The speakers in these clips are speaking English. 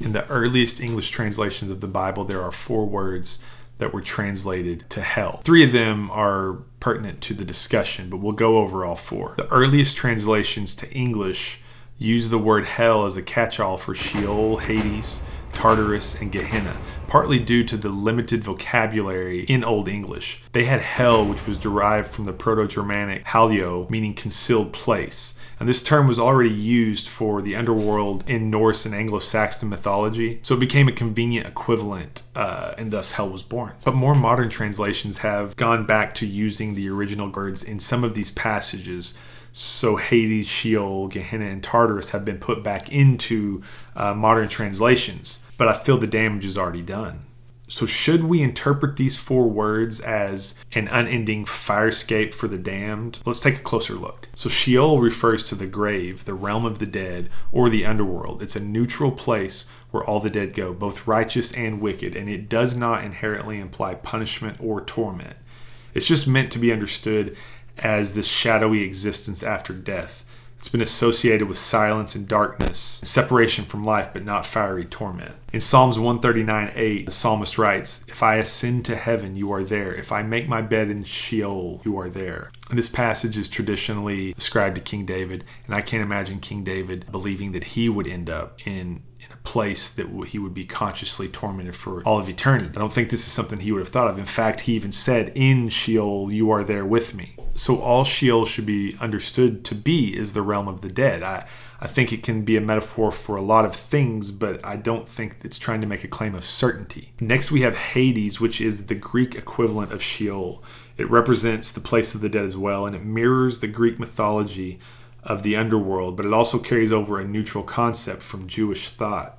In the earliest English translations of the Bible, there are 4 words that were translated to hell. 3 of them are pertinent to the discussion, but we'll go over all 4. The earliest translations to English use the word hell as a catch-all for Sheol, Hades, Tartarus, and Gehenna, partly due to the limited vocabulary in Old English. They had hell, which was derived from the Proto-Germanic halio, meaning concealed place. And this term was already used for the underworld in Norse and Anglo-Saxon mythology, so it became a convenient equivalent, and thus hell was born. But more modern translations have gone back to using the original words in some of these passages. So Hades, Sheol, Gehenna, and Tartarus have been put back into modern translations, but I feel the damage is already done. So should we interpret these 4 words as an unending fire escape for the damned? Let's take a closer look. So Sheol refers to the grave, the realm of the dead, or the underworld. It's a neutral place where all the dead go, both righteous and wicked, and it does not inherently imply punishment or torment. It's just meant to be understood as this shadowy existence after death. It's been associated with silence and darkness, separation from life, but not fiery torment. In Psalms 139:8, the psalmist writes, "If I ascend to heaven, you are there. If I make my bed in Sheol, you are there." And this passage is traditionally ascribed to King David, and I can't imagine King David believing that he would end up in a place that he would be consciously tormented for all of eternity. I don't think this is something he would have thought of. In fact, he even said, "In Sheol, you are there with me." So all Sheol should be understood to be is the realm of the dead. I think it can be a metaphor for a lot of things, but I don't think it's trying to make a claim of certainty. Next, we have Hades, which is the Greek equivalent of Sheol. It represents the place of the dead as well, and it mirrors the Greek mythology of the underworld, but it also carries over a neutral concept from Jewish thought.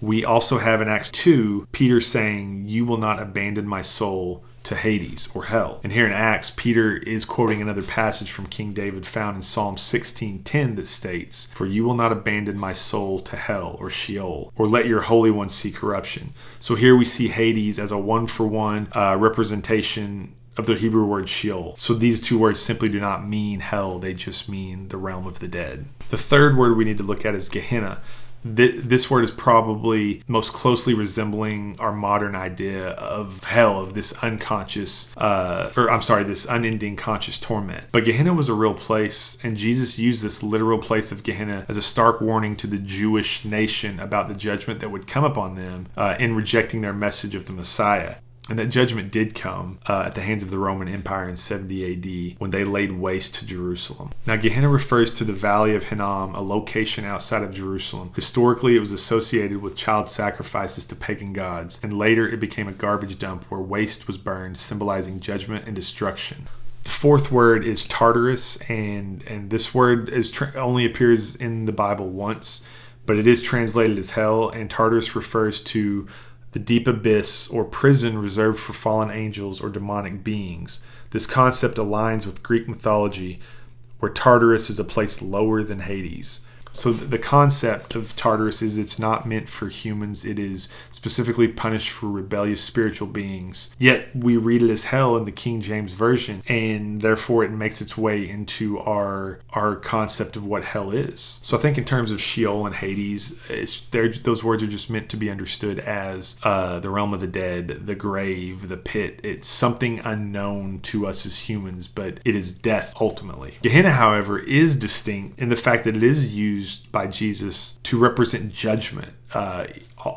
We also have in Acts 2, Peter saying, "You will not abandon my soul to Hades," or hell. And here in Acts, Peter is quoting another passage from King David found in Psalm 16:10 that states, "For you will not abandon my soul to hell," or Sheol, or "let your Holy One see corruption." So here we see Hades as a one-for-one representation of the Hebrew word Sheol. So these 2 words simply do not mean hell, they just mean the realm of the dead. The third word we need to look at is Gehenna. This word is probably most closely resembling our modern idea of hell, of this this unending conscious torment. But Gehenna was a real place, and Jesus used this literal place of Gehenna as a stark warning to the Jewish nation about the judgment that would come upon them in rejecting their message of the Messiah. And that judgment did come at the hands of the Roman Empire in 70 AD when they laid waste to Jerusalem. Now, Gehenna refers to the Valley of Hinnom, a location outside of Jerusalem. Historically, it was associated with child sacrifices to pagan gods, and later it became a garbage dump where waste was burned, symbolizing judgment and destruction. The 4th word is Tartarus, and this word only appears in the Bible once, but it is translated as hell, and Tartarus refers to the deep abyss or prison reserved for fallen angels or demonic beings. This concept aligns with Greek mythology, where Tartarus is a place lower than Hades. So the concept of Tartarus is it's not meant for humans. It is specifically punished for rebellious spiritual beings. Yet we read it as hell in the King James Version, and therefore it makes its way into our concept of what hell is. So I think in terms of Sheol and Hades, those words are just meant to be understood as the realm of the dead, the grave, the pit. It's something unknown to us as humans, but it is death ultimately. Gehenna, however, is distinct in the fact that it is used by Jesus to represent judgment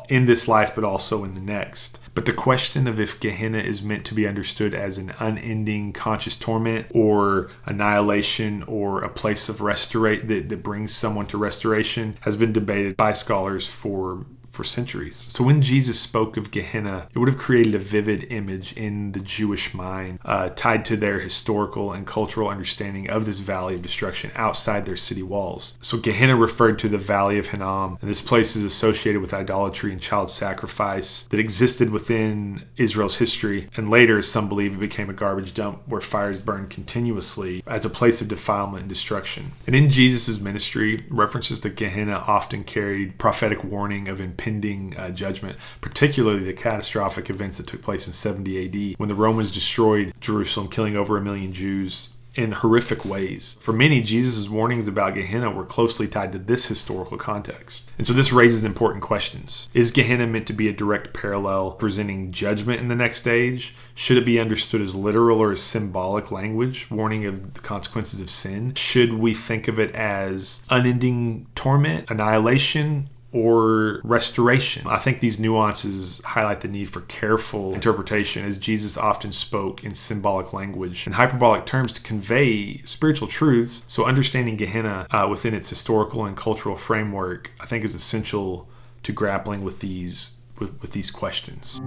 in this life, but also in the next. But the question of if Gehenna is meant to be understood as an unending conscious torment or annihilation or a place of that brings someone to restoration has been debated by scholars for centuries. So when Jesus spoke of Gehenna, it would have created a vivid image in the Jewish mind tied to their historical and cultural understanding of this valley of destruction outside their city walls. So Gehenna referred to the Valley of Hinnom, and this place is associated with idolatry and child sacrifice that existed within Israel's history, and later, some believe, it became a garbage dump where fires burned continuously as a place of defilement and destruction. And in Jesus' ministry, references to Gehenna often carried prophetic warning of impending judgment, particularly the catastrophic events that took place in 70 AD when the Romans destroyed Jerusalem, killing over 1 million Jews in horrific ways. For many, Jesus' warnings about Gehenna were closely tied to this historical context. And so this raises important questions. Is Gehenna meant to be a direct parallel presenting judgment in the next stage? Should it be understood as literal or as symbolic language, warning of the consequences of sin? Should we think of it as unending torment, annihilation, or restoration? I think these nuances highlight the need for careful interpretation, as Jesus often spoke in symbolic language and hyperbolic terms to convey spiritual truths. So understanding Gehenna within its historical and cultural framework, I think, is essential to grappling with these questions.